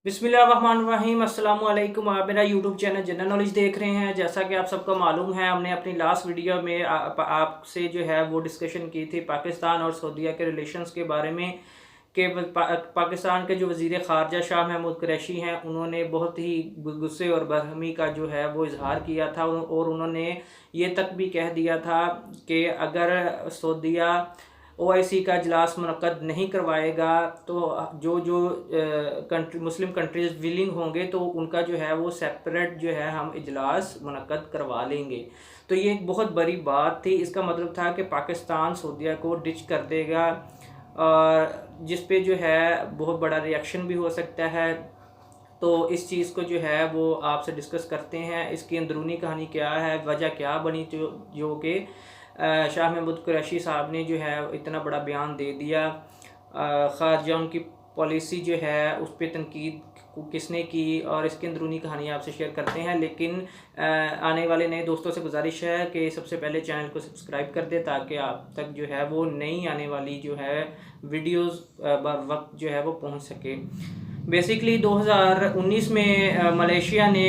बिस्मिल्लाहिर्रहमानिर्रहीम अस्सलाम वालेकुम। आप मेरा यूट्यूब चैनल जनरल नॉलेज देख रहे हैं। जैसा कि आप सबको मालूम है, हमने अपनी लास्ट वीडियो में आपसे जो है वो डिस्कशन की थी पाकिस्तान और सऊदीया के रिलेशंस के बारे में कि पाकिस्तान के जो वज़ीर ख़ारजा शाह महमूद कुरैशी हैं, उन्होंने बहुत ही गुस्से और बरहमी का जो है वो इजहार किया था और उन्होंने ये तक भी कह दिया था कि अगर सऊदीया ओआईसी का इजलास मुनक्कद नहीं करवाएगा तो जो जो कंट्री मुस्लिम कंट्रीज़ विलिंग होंगे तो उनका जो है वो सेपरेट जो है हम इजलास मुनक्कद करवा लेंगे। तो ये एक बहुत बड़ी बात थी। इसका मतलब था कि पाकिस्तान सऊदीया को डिच कर देगा और जिस पे जो है बहुत बड़ा रिएक्शन भी हो सकता है। तो इस चीज़ को जो है वो आपसे डिस्कस करते हैं, इसकी अंदरूनी कहानी क्या है, वजह क्या बनी जो कि शाह महमूद कुरैशी साहब ने जो है इतना बड़ा बयान दे दिया। ख़ारजा उनकी पॉलिसी जो है उस पर तनकीद किसने की और इसकी अंदरूनी कहानी आपसे शेयर करते हैं। लेकिन आने वाले नए दोस्तों से गुजारिश है कि सबसे पहले चैनल को सब्सक्राइब कर दे ताकि आप तक जो है वो नई आने वाली जो है वीडियोस बर वक्त जो है वो पहुंच सके। बेसिकली 2019 में मलेशिया ने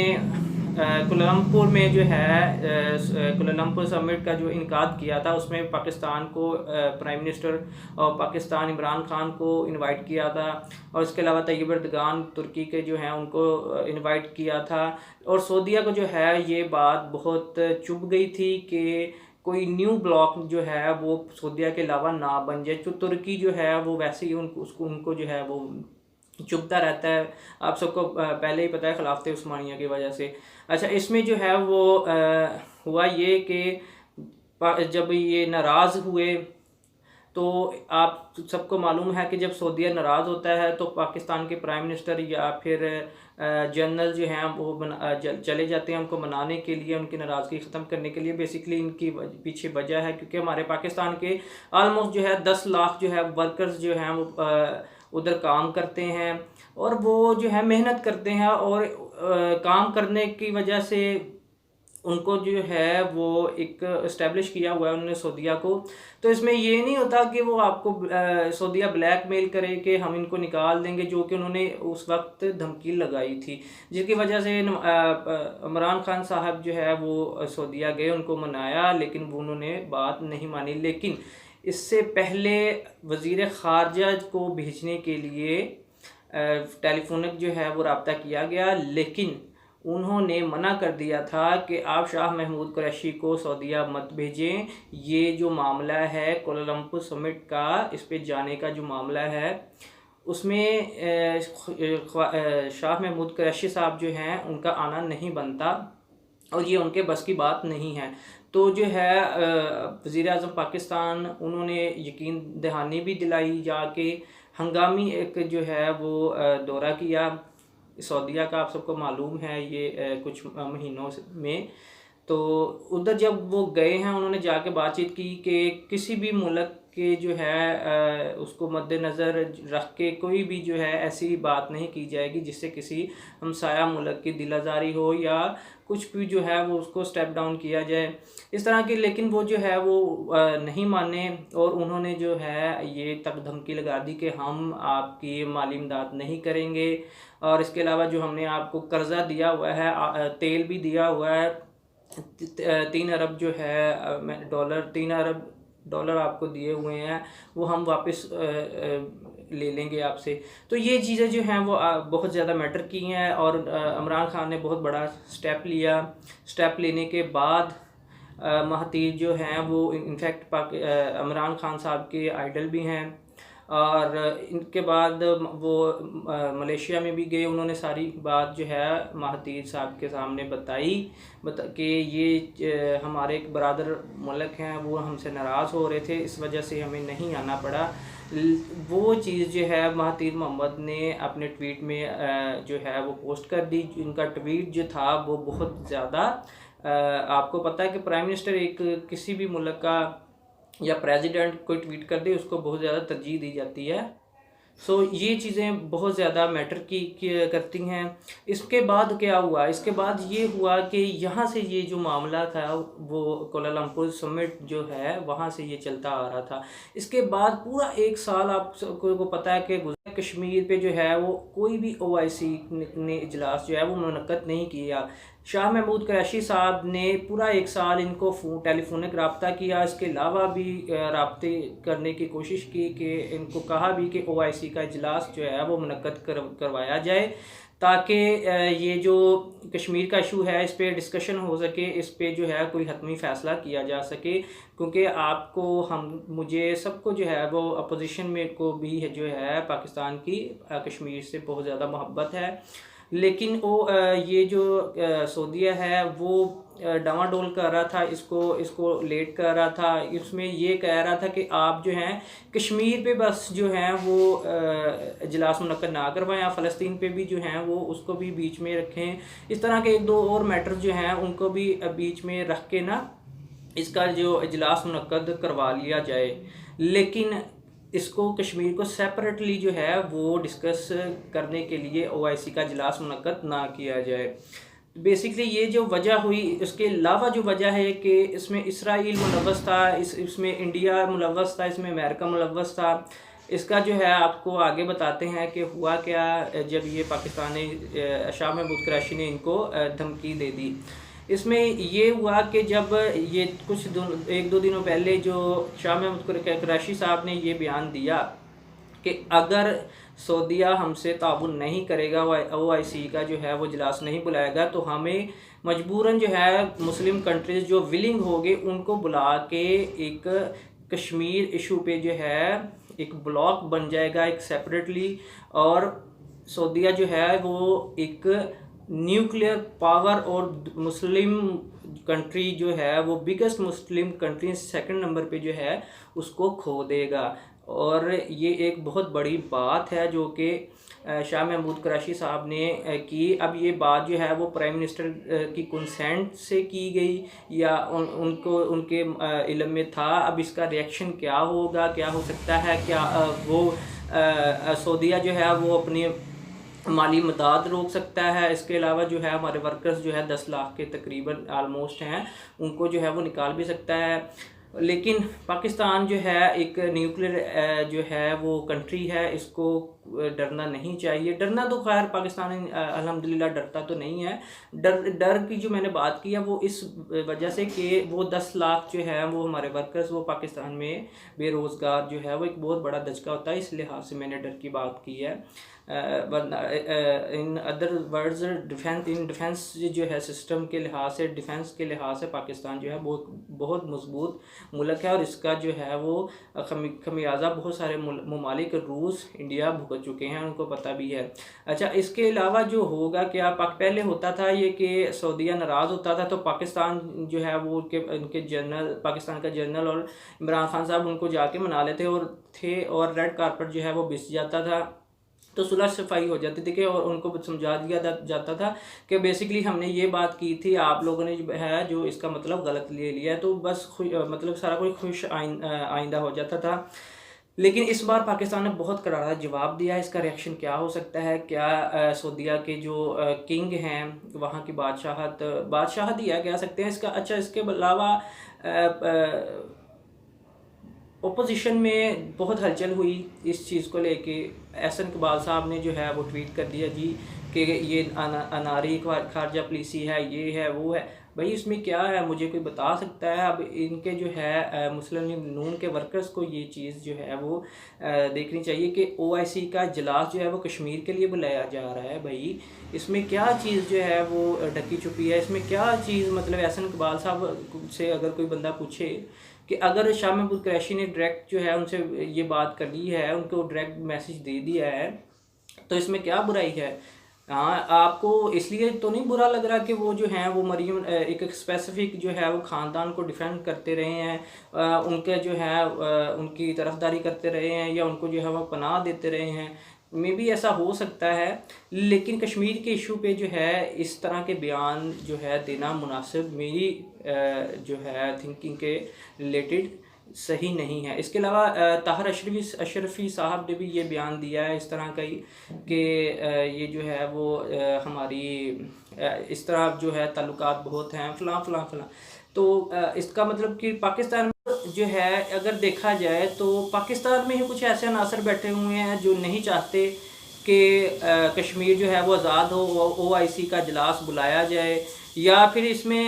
कुलालमपुर में जो है कुलालमपुर समिट का जो इनकाद किया था, उसमें पाकिस्तान को प्राइम मिनिस्टर और पाकिस्तान इमरान खान को इनवाइट किया था और इसके अलावा तैयब एर्दोगान तुर्की के जो हैं उनको इनवाइट किया था। और सऊदीया को जो है ये बात बहुत चुभ गई थी कि कोई न्यू ब्लॉक जो है वो सऊदीया के अलावा ना बन जाए। तो तुर्की जो है वो वैसे ही उनको जो है वो चुभता रहता है। आप सबको पहले ही पता है खिलाफत उस्मानिया की वजह से। अच्छा, इसमें जो है वो हुआ ये कि जब ये नाराज़ हुए तो आप सबको मालूम है कि जब सऊदीया नाराज़ होता है तो पाकिस्तान के प्राइम मिनिस्टर या फिर जनरल जो हैं वो चले जाते हैं उनको मनाने के लिए, उनकी नाराज़गी ख़त्म करने के लिए। बेसिकली इनकी पीछे वजह है क्योंकि हमारे पाकिस्तान के आलमोस्ट जो है 10 लाख जो है वर्कर्स जो हैं वो उधर काम करते हैं और वो जो है मेहनत करते हैं और काम करने की वजह से उनको जो है वो एक इस्टेब्लिश किया हुआ है उन्होंने सऊदीया को। तो इसमें ये नहीं होता कि वो आपको सऊदीया ब्लैकमेल करे कि हम इनको निकाल देंगे, जो कि उन्होंने उस वक्त धमकी लगाई थी, जिसकी वजह से इमरान खान साहब जो है वो सऊदीया गए, उनको मनाया, लेकिन वो उन्होंने बात नहीं मानी। लेकिन इससे पहले वज़ीर ख़ारजा को भेजने के लिए टेलीफोनिक जो है वो रब्ता किया गया, लेकिन उन्होंने मना कर दिया था कि आप शाह महमूद कुरैशी को सऊदीया मत भेजें। ये जो मामला है कुलालमपुर समिट का, इस पे जाने का जो मामला है उसमें शाह महमूद कुरैशी साहब जो हैं उनका आना नहीं बनता और ये उनके बस की बात नहीं है। तो जो है वज़ीर आज़म पाकिस्तान उन्होंने यकीन दहानी भी दिलाई, जाके हंगामी एक जो है वो दौरा किया सऊदीया का। आप सबको मालूम है ये कुछ महीनों में। तो उधर जब वो गए हैं उन्होंने जाके बातचीत की कि किसी भी मुल्क के जो है उसको मद्देनज़र रख के कोई भी जो है ऐसी बात नहीं की जाएगी जिससे किसी हमसाया मुल्क की दिल आज़ारी हो या कुछ भी जो है वो उसको स्टेप डाउन किया जाए इस तरह की। लेकिन वो जो है वो नहीं माने और उन्होंने जो है ये तक धमकी लगा दी कि हम आपकी माली इमदाद नहीं करेंगे और इसके अलावा जो हमने आपको कर्ज़ा दिया हुआ है, तेल भी दिया हुआ है, 3 अरब जो है डॉलर, 3 अरब डॉलर आपको दिए हुए हैं, वो हम वापस ले लेंगे आपसे। तो ये चीज़ें जो हैं वो बहुत ज़्यादा मैटर की हैं और इमरान खान ने बहुत बड़ा स्टेप लिया। स्टेप लेने के बाद महातीर जो हैं वो इनफैक्ट इमरान खान साहब के आइडल भी हैं और इनके बाद वो मलेशिया में भी गए। उन्होंने सारी बात जो है महातीर साहब के सामने बताई कि ये हमारे एक बरादर मुल्क हैं, वो हमसे नाराज़ हो रहे थे, इस वजह से हमें नहीं आना पड़ा। वो चीज़ जो है महातीर मोहम्मद ने अपने ट्वीट में जो है वो पोस्ट कर दी। उनका ट्वीट जो था वो बहुत ज़्यादा आपको पता है कि प्राइम मिनिस्टर एक किसी भी मुल्क का या प्रेसिडेंट कोई ट्वीट कर दे उसको बहुत ज़्यादा तरजीह दी जाती है। सो ये चीज़ें बहुत ज़्यादा मैटर की करती हैं। इसके बाद क्या हुआ, इसके बाद ये हुआ कि यहाँ से ये जो मामला था वो कोलालमपुर समिट जो है वहाँ से ये चलता आ रहा था। इसके बाद पूरा 1 साल आप सबको पता है कि कश्मीर पे जो है वो कोई भी OIC ने इजलास जो है वो मुनक्कद नहीं किया। शाह महमूद कुरैशी साहब ने पूरा 1 साल इनको टेलीफोनिक रब्ता किया, इसके अलावा भी रब्ते करने की कोशिश की कि इनको कहा भी कि OIC का इजलास जो है वो मुनक्कद करवाया जाए, ताकि ये जो कश्मीर का इशू है इस पे डिस्कशन हो सके, इस पे जो है कोई हतमी फ़ैसला किया जा सके। क्योंकि आपको मुझे सबको जो है वो अपोजिशन में को भी है जो है पाकिस्तान की कश्मीर से बहुत ज़्यादा मोहब्बत है, लेकिन वो ये जो सऊदीया है वो डामाडोल कर रहा था, इसको लेट कर रहा था। इसमें ये कह रहा था कि आप जो हैं कश्मीर पे बस जो हैं वो इजलास मुनक्कद ना करवाएं, फ़लस्तीन पे भी जो हैं वो उसको भी बीच में रखें। इस तरह के 1-2 और मैटर जो हैं उनको भी बीच में रख के ना इसका जो इजलास मुनक्कद करवा लिया जाए, लेकिन इसको कश्मीर को सेपरेटली जो है वो डिस्कस करने के लिए OIC का इजलास मुनक्कद ना किया जाए। बेसिकली ये जो वजह हुई, इसके अलावा जो वजह है कि इसमें इसराइल मुलव्वस था, इसमें इंडिया मुलव्वस था, इसमें अमेरिका मुलव्वस था। इसका जो है आपको आगे बताते हैं कि हुआ क्या जब ये पाकिस्तानी शाह महमूद कुरैशी ने इनको धमकी दे दी। इसमें ये हुआ कि जब ये कुछ 1-2 दिनों पहले जो शाह महमूद कुरैशी साहब ने ये बयान दिया कि अगर सऊदीया हमसे ताउन नहीं करेगा, OIC का जो है वो इजलास नहीं बुलाएगा, तो हमें मजबूरन जो है मुस्लिम कंट्रीज़ जो विलिंग होंगे उनको बुला के एक कश्मीर इशू पे जो है एक ब्लॉक बन जाएगा एक सेपरेटली, और सऊदीया जो है वो एक न्यूक्लियर पावर और मुस्लिम कंट्री जो है वो biggest Muslim country 2nd number पे जो है उसको खो देगा। और ये एक बहुत बड़ी बात है जो कि शाह महमूद कुरैशी साहब ने की। अब ये बात जो है वो प्राइम मिनिस्टर की कंसेंट से की गई या उनको उनके इल्म में था। अब इसका रिएक्शन क्या होगा, क्या हो सकता है, क्या वो सऊदीया जो है वो अपनी माली मदद रोक सकता है। इसके अलावा जो है हमारे वर्कर्स जो है 10 लाख के तकरीबन आलमोस्ट हैं, उनको जो है वो निकाल भी सकता है। लेकिन पाकिस्तान जो है एक न्यूक्लियर जो है वो कंट्री है, इसको डरना नहीं चाहिए। डरना तो खैर पाकिस्तान अल्हम्दुलिल्लाह डरता तो नहीं है। डर की जो मैंने बात की है वो इस वजह से कि वो 10 लाख जो है वो हमारे वर्कर्स वो पाकिस्तान में बेरोज़गार जो है वो एक बहुत बड़ा धचका होता है, इस लिहाज से मैंने डर की बात की है। इन अदर वर्ड्स डिफेंस जो है सिस्टम के लिहाज से, डिफेंस के लिहाज से पाकिस्तान जो है बहुत मजबूत मुल्क है, और इसका जो है वो खमियाजा बहुत सारे ममालिक रूस इंडिया भुगत चुके हैं, उनको पता भी है। अच्छा, इसके अलावा जो होगा क्या, पहले होता था ये कि सऊदीया नाराज़ होता था तो पाकिस्तान जो है वो उनके जनरल, पाकिस्तान का जनरल और इमरान खान साहब उनको जाके मना लेते और रेड कारपेट जो है वो बिछ जाता था, तो सुलह सफाई हो जाती थी कि और उनको समझा दिया जाता था कि बेसिकली हमने ये बात की थी, आप लोगों ने जो इसका मतलब गलत ले लिया, तो बस मतलब सारा कोई खुश आइंदा हो जाता था। लेकिन इस बार पाकिस्तान ने बहुत करारा जवाब दिया। इसका रिएक्शन क्या हो सकता है, क्या सऊदीया के जो किंग हैं वहाँ की बादशाहत ही है कह सकते हैं इसका। अच्छा, इसके अलावा ओपोजिशन में बहुत हलचल हुई इस चीज़ को लेके। एहसन इकबाल साहब ने जो है वो ट्वीट कर दिया जी कि ये अनारी खारजा पॉलिसी है, ये है वो है। भाई इसमें क्या है, मुझे कोई बता सकता है? अब इनके जो है मुस्लिम लीग नून के वर्कर्स को ये चीज़ जो है वो देखनी चाहिए कि OIC का इजलास जो है वो कश्मीर के लिए बुलाया जा रहा है। भाई इसमें क्या चीज़ जो है वो ढकी छुपी है, इसमें क्या चीज़, मतलब एहसन इकबाल साहब से अगर कोई बंदा पूछे कि अगर शाह महमूद कुरैशी ने डायरेक्ट जो है उनसे ये बात कर ली है, उनको डायरेक्ट मैसेज दे दिया है, तो इसमें क्या बुराई है? हाँ, आपको इसलिए तो नहीं बुरा लग रहा कि वो जो हैं वो मरीम एक स्पेसिफिक जो है वो ख़ानदान को डिफेंड करते रहे हैं, उनके जो है उनकी तरफदारी करते रहे हैं, या उनको जो है वो पनाह देते रहे हैं? मे भी ऐसा हो सकता है, लेकिन कश्मीर के इशू पे जो है इस तरह के बयान जो है देना मुनासिब मेरी जो है थिंकिंग के रिलेटेड सही नहीं है। इसके अलावा ताहिर अशरफी साहब ने भी ये बयान दिया है इस तरह का ही कि ये जो है वो हमारी इस तरह जो है ताल्लुकात बहुत हैं फ़लाँ फ़लाँ फ़लाँ। तो इसका मतलब कि पाकिस्तान जो है अगर देखा जाए तो पाकिस्तान में ही कुछ ऐसे अनासर बैठे हुए हैं जो नहीं चाहते कि कश्मीर जो है वो आज़ाद हो, OIC का इजलास बुलाया जाए, या फिर इसमें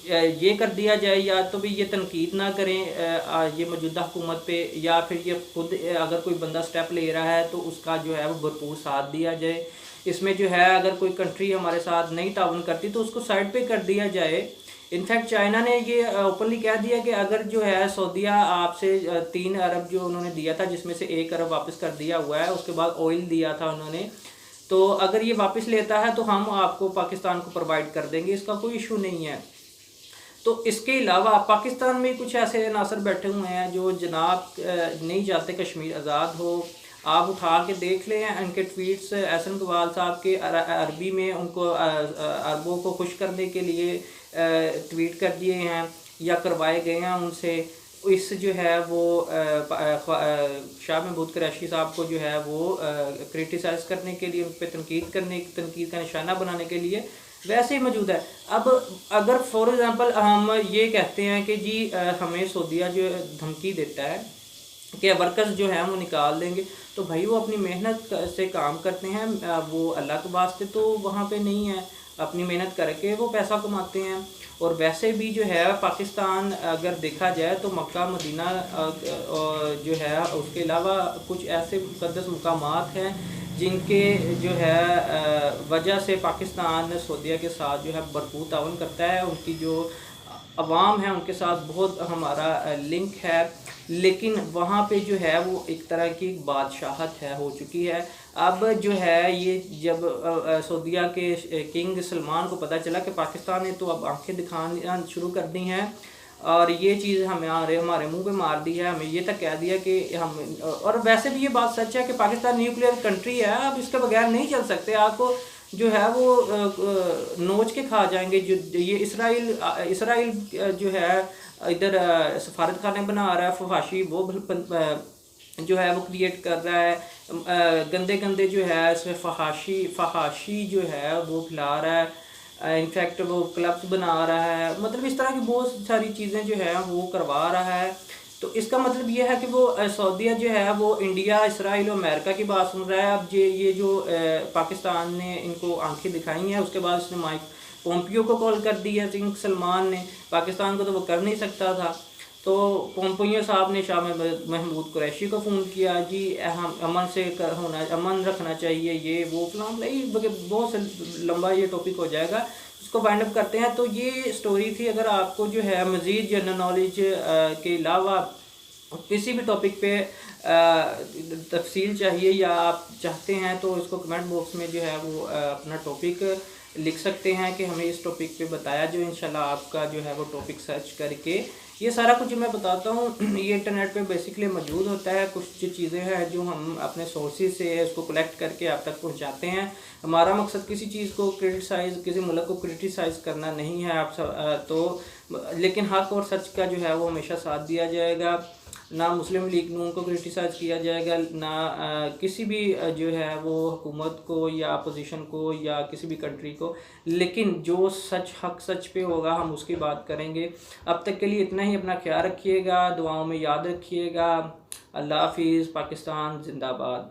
ये कर दिया जाए, या तो भी ये तनकीद ना करें ये मौजूदा हुकूमत पे, या फिर ये खुद अगर कोई बंदा स्टेप ले रहा है तो उसका जो है वो भरपूर साथ दिया जाए। इसमें जो है अगर कोई कंट्री हमारे साथ नहीं ताउन करती तो उसको साइड पे कर दिया जाए। इनफैक्ट चाइना ने ये ओपनली कह दिया कि अगर जो है सऊदीया आपसे 3 अरब जो उन्होंने दिया था, जिसमें से 1 अरब वापस कर दिया हुआ है, उसके बाद ऑयल दिया था उन्होंने, तो अगर ये वापस लेता है तो हम आपको पाकिस्तान को प्रोवाइड कर देंगे, इसका कोई इशू नहीं है। तो इसके अलावा पाकिस्तान में कुछ ऐसे अनासर बैठे हुए हैं जो जनाब नहीं चाहते कश्मीर आज़ाद हो। आप उठा के देख लें उनके ट्वीट्स, एहसन इकबाल साहब के अरबी में उनको अरबों को खुश करने के लिए ट्वीट कर दिए हैं या करवाए गए हैं उनसे। इस जो है वो शाह महमूद कुरैशी साहब को जो है वो क्रिटिसाइज़ करने के लिए, उन पर तनकीद का निशाना बनाने के लिए वैसे ही मौजूद है। अब अगर फॉर एग्ज़ाम्पल हम ये कहते हैं कि जी हमें सऊदीया जो धमकी देता है कि वर्कर्स जो हैं वो निकाल देंगे, तो भाई वो अपनी मेहनत से काम करते हैं, वो अल्लाह के वास्ते तो वहाँ पे नहीं है, अपनी मेहनत करके वो पैसा कमाते हैं। और वैसे भी जो है पाकिस्तान अगर देखा जाए तो मक्का मदीना जो है, उसके अलावा कुछ ऐसे मुक़द्दस मुकामात हैं जिनके जो है वजह से पाकिस्तान सऊदीया के साथ जो है भरपूर ताउन करता है। उनकी जो अवाम है उनके साथ बहुत हमारा लिंक है, लेकिन वहाँ पे जो है वो एक तरह की बादशाहत है हो चुकी है। अब जो है ये जब सऊदीया के किंग सलमान को पता चला कि पाकिस्तान ने तो अब आंखें दिखाना शुरू कर दी हैं और ये चीज़ हमारे मुंह पे मार दी है, हमें ये तक कह दिया कि हम, और वैसे भी ये बात सच है कि पाकिस्तान न्यूक्लियर कंट्री है, अब इसके बगैर नहीं चल सकते, आपको जो है वो नोच के खा जाएंगे। जो ये इसराइल जो है इधर सफारत खाने बना रहा है, फहाशी वो जो है वो क्रिएट कर रहा है, गंदे गंदे जो है इसमें फहाशी जो है वो फैला रहा है, इनफैक्ट वो क्लब्स बना रहा है, मतलब इस तरह की बहुत सारी चीज़ें जो है वो करवा रहा है। तो इसका मतलब ये है कि वो सऊदीया जो है वो इंडिया, इसराइल और अमेरिका की बात सुन रहा है। अब ये जो पाकिस्तान ने इनको आंखें दिखाई हैं, उसके बाद उसने माइक पोम्पियो को कॉल कर दी है किंग सलमान ने, पाकिस्तान को तो वो कर नहीं सकता था। तो पोम्पियो साहब ने शाह महमूद कुरैशी को फ़ोन किया, जी हम अमन रखना चाहिए, ये वो फिलहाल बहुत लंबा ये टॉपिक हो जाएगा, इसको वाइंड अप करते हैं। तो ये स्टोरी थी। अगर आपको जो है मज़ीद जनरल नॉलेज के अलावा किसी भी टॉपिक पे तफसील चाहिए या आप चाहते हैं तो इसको कमेंट बॉक्स में जो है वो अपना टॉपिक लिख सकते हैं कि हमें इस टॉपिक पे बताया, जो इंशाल्लाह आपका जो है वो टॉपिक सर्च करके ये सारा कुछ जो मैं बताता हूँ ये इंटरनेट पे बेसिकली मौजूद होता है। कुछ जो चीज़ें हैं जो हम अपने सोर्सेज से उसको कलेक्ट करके आप तक पहुँचाते हैं। हमारा मकसद किसी चीज़ को किसी मुल्क को क्रिटिसाइज़ करना नहीं है आप सब तो, लेकिन हक और सच का जो है वो हमेशा साथ दिया जाएगा, ना मुस्लिम लीग नून को क्रिटिसाइज़ किया जाएगा, ना किसी भी जो है वो हुकूमत को या अपोजिशन को या किसी भी कंट्री को, लेकिन जो सच हक सच पे होगा हम उसकी बात करेंगे। अब तक के लिए इतना ही, अपना ख्याल रखिएगा, दुआओं में याद रखिएगा। अल्लाह हाफिज़। पाकिस्तान जिंदाबाद।